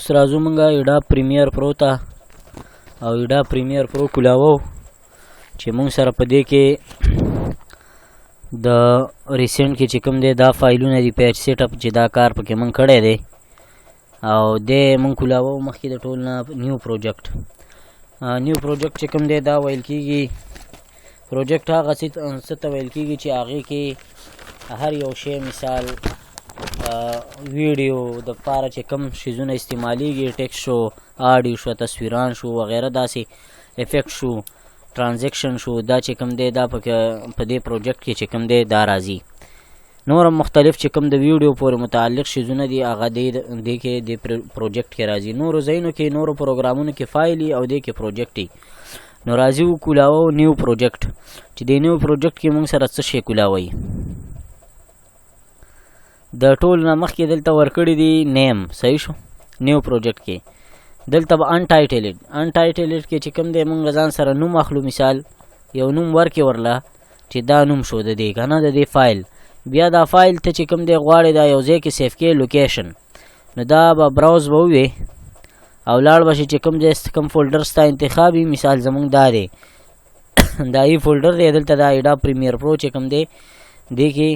اوس راځو مونږه ایډا پریمیر پرو ته او ایډا پریمیر پرو کولاوو چې مونږ سره په دې کې د ریسنټ کې چې کوم دی دا فایلونه دي پیچ سیټ اپ چې دا کار پکې مونږ کړی دی او دې مونږ کولاوو مخکې د ټول نه نیو پروجیکټ چې کوم دی دا ویل کېږي پروجیکټ هغه څه ته ویل کېږي چې هغې کې هر یو شی مثال ویډیو د پاره چې کم شیزونه استعمالیږي ټیکسټ شو آډیو شو تصویران شو وغیره داسې افیکټ شو ټرانزیکشن شو دا چې کم دی دا په دې پروجیکټ کې چې کم دی دا راځي نور مختلف چې کم د ویډیو پورې متعلق شیزونه دي هغه دې کې د پروجیکټ کې راځي نورو ځایونو کې نورو پروګرامونو کې فایل او دې کې پروجیکټ نو راځي کولاوو نیو پروجیکټ چې د نیو پروجیکټ کې موږ سره څه شی کولاوي د ټول نه مخکې دلته ورکړی دی نیم صحیح شو نیو پروجیکټ کې دلته به انټایټلډ کې چې کوم دی موږ ځان سره نوم اخلو مثال یو نوم ورکې ورله چې دا نوم شو د دې که نه د دې فایل بیا دا فایل ته چې کوم دی غواړې دا یو ځای کې سیف کې لوکیشن نو دا به براوز به ووې او لاړ به شي چې کوم ځای کوم فولډر ستا انتخاب وي مثال زموږ دا دی دا ای فولډر دی دلته دا ایډا پریمیر پرو چې کوم دی دې کې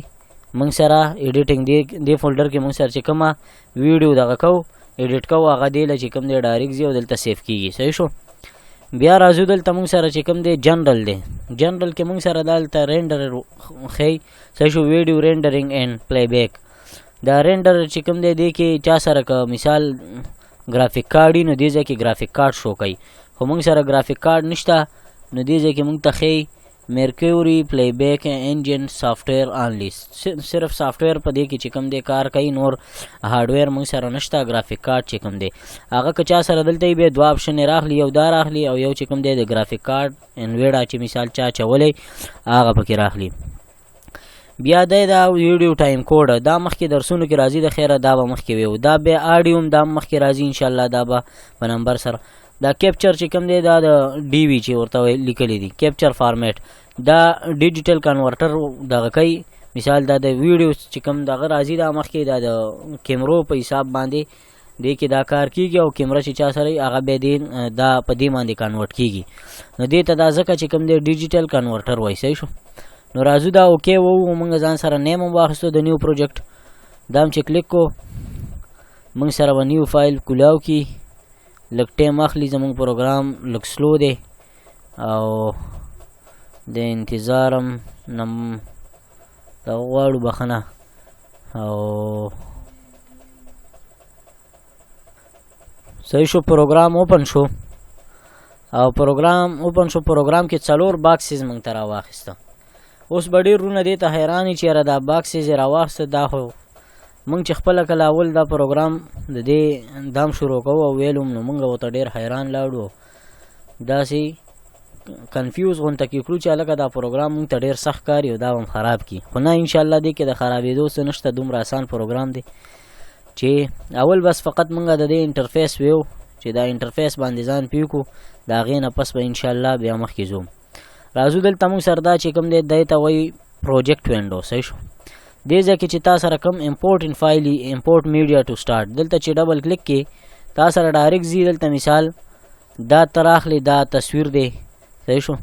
موږ سره ایډیټینګ دې فولډر کې موږ سره چې کومه ویډیو دغه کوو ایډیټ کوو هغه دې له چې کوم دی ډایرکټ ځي او دلته سیف کېږي صحیح شو بیا راځو دلته موږ سره چې کوم دی جنرل دی جنرل کې موږ سره دلته رینډر ښیي صحیح شو ویډیو رینډرینګ اینډ پلی بیک دا رینډر چې کوم دی دې کې چا سره که مثال ګرافیک کارډ وي نو دې ځای کې ګرافیک کارډ شو کوي خو موږ سره ګرافیک کارډ نشته نو دې ځای کې موږ ته ښیي مرکیوري پلی بیک انجن سافټویر آنلی صرف سافټویر په دې کې چې کوم دی کار کوي نور هارډویر موږ سره نشته ګرافیک کارډ چې کوم دی هغه که چا سره دلته بیا دوه آپشن راخلي یو دا راخلي او یو چې کوم دی د ګرافیک کارډ انویډا چې مثال چا چولی هغه پکې راخلي بیا دا ویډیو ټایم کوډ دا مخکې درسونو کې راځي د خیره دا به مخکې ویو دا بیا آډیو دا مخکې راځي انشاءالله دا به په نمبر سره دا کیپچر چې کوم دی دا د ډي وي چې ورته لیکلی دي کیپچر فارمیټ دا ډیجیټل کنورټر دغه کوي مثال دا د ویډیو چې کوم دغه راځي دا مخکې دا د کیمرو په حساب باندې دې کې دا کار کېږي او کیمره چې چا سره هغه بیا دا په دې باندې کنورټ کېږي نو دې ته دا ځکه چې کوم دی ډیجیټل کنورټر وایي صحیح شو نو راځو دا اوکې وو موږ ځان سره نیم هم واخیستو د نیو پروجیکټ دا هم چې کلیک کو موږ سره به نیو فایل کولاو کی لږ ټایم اخلي زموږ پروګرام لږ سلو دی او د انتظارم نم دا غواړو بخنه او صحیح شو پروګرام اوپن شو پروګرام کې 4 باکسز موږ ته راواخیسته اوس به ډېر رونه دې ته حیران چې یاره دا باکسز یې راواخیسته دا خو موږ چې خپله کله اول دا پروګرام د دې دام شروع کوو او ویلو نو موږ ورته ډېر حیران لاړو داسې کنفیوز غونته کې کړو چې هلکه دا پروګرام موږ ته ډېر سخت کاري او دا هم خراب کړي خو نه انشاءالله دې کې د خرابېدو څه نشته دومره آسان پروګرام دی چې اول بس فقط موږ د دې انټرفیس ویو چې دا انټرفیس باندې ځان پوه کړو د هغې نه پس به انشاءالله بیا مخکې ځو راځو دلته موږ سره دا چې کوم دی دی ته وایي پروجیکټ وینډو صحیح شو دې ځای کې چې تا سره کوم امپورټ فایل امپورټ میډیا ټو سټارټ دلته چې ډبل کلیک کې تا سره ډایرکټ ځي دلته مثال دا ته راخلي دا تصویر دی صحیح شو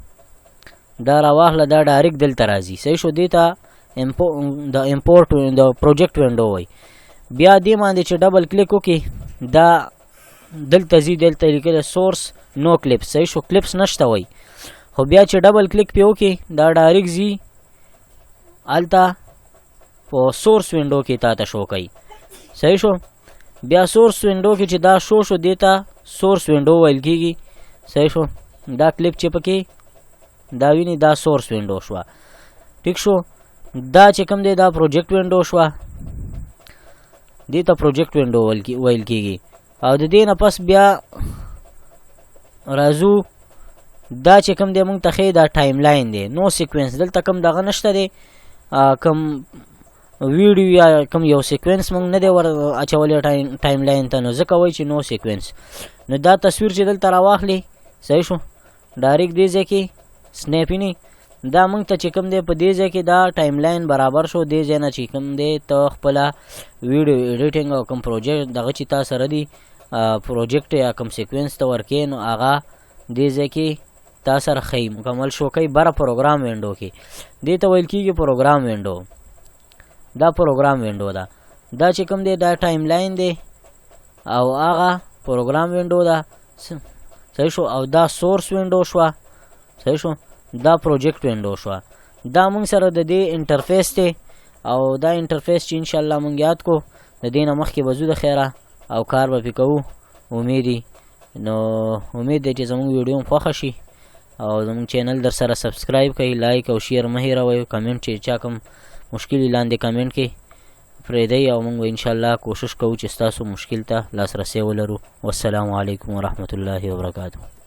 دا راواخله دا ډایرکټ دلته راځي صحیح شو دې ته د امپورټ د پروجیکټ وینډو وایي بیا دې باندې چې ډبل کلیک وکړي دا دلته ځي دلته لیکلی سورس نو کلیپس صحیح شو کلیپس نشته وایي خو بیا چې ډبل کلیک پې وکړي دا ډایرکټ ځي هلته په سورس وینډو کې تا ته شو کوي صحیح شو بیا سورس وینډو کې چې دا شو دې ته سورس وینډو ویل کېږي صحیح شو دا کلیپ چې پکې دا ویني دا سورس وینډو شوه ټیک شو دا چې کوم دی دا پروجیکټ وینډو شوه دې ته پروجیکټ وینډو ویل کېږي او د دې نه پس بیا راځو دا چې کوم دی موږ ته ښیي دا ټایم لاین دی نو سیکوینس دلته کوم دغه نشته دی کوم ویډیو یا کوم یو سیکوینس موږ نه دی ور اچولی ټایم لاین ته نو ځکه وایي چې نو سیکوینس نو دا تصویر چې دلته راواخلي صحیح شو ډایرکټ دې ځای کې سنیپینی دا موږ ته چې کوم دی په دې ځای کې دا ټایم لاین برابر شو دې ځای نه چې کوم دی ته خپله ویډیو ایډیټینګ او کوم پروجیکټ دغه چې تا سره دي پروجیکټ یا کوم سیکوینس ته ورکې نو هغه دې ځای کې تا سره ښیي مکمل شو کوي بره پروګرام وینډو کې دې ته ویل کېږي پروګرام وینډو. دا پروګرام وینډو ده. دا چې کوم دی دا ټایم لاین دی او هغه پروګرام وینډو ده. صحیح شو. او دا سورس وینډو شوه. صحیح شو. دا پروجیکټ وینډو شوه. دا موږ سره د دې انټرفیس دی او دا انټرفیس چې انشاءالله موږ یاد کو د دې نه مخکې به ځو د خیره او کار به پې کوو امیدي. نو امید دی چې زموږ ویډیو هم خوښه شي او زموږ چینل در سره سبسکرایب کوئ، لایک او شیر مه هېروئ، کمنټ چې چا کوم مشکل لاندې کمنټ کې پرېږدئ او موږ به انشاءالله کوشش کوو چې ستاسو مشکل ته لاسرسی ولرو. والسلام علیکم ورحمة الله وبرکاته.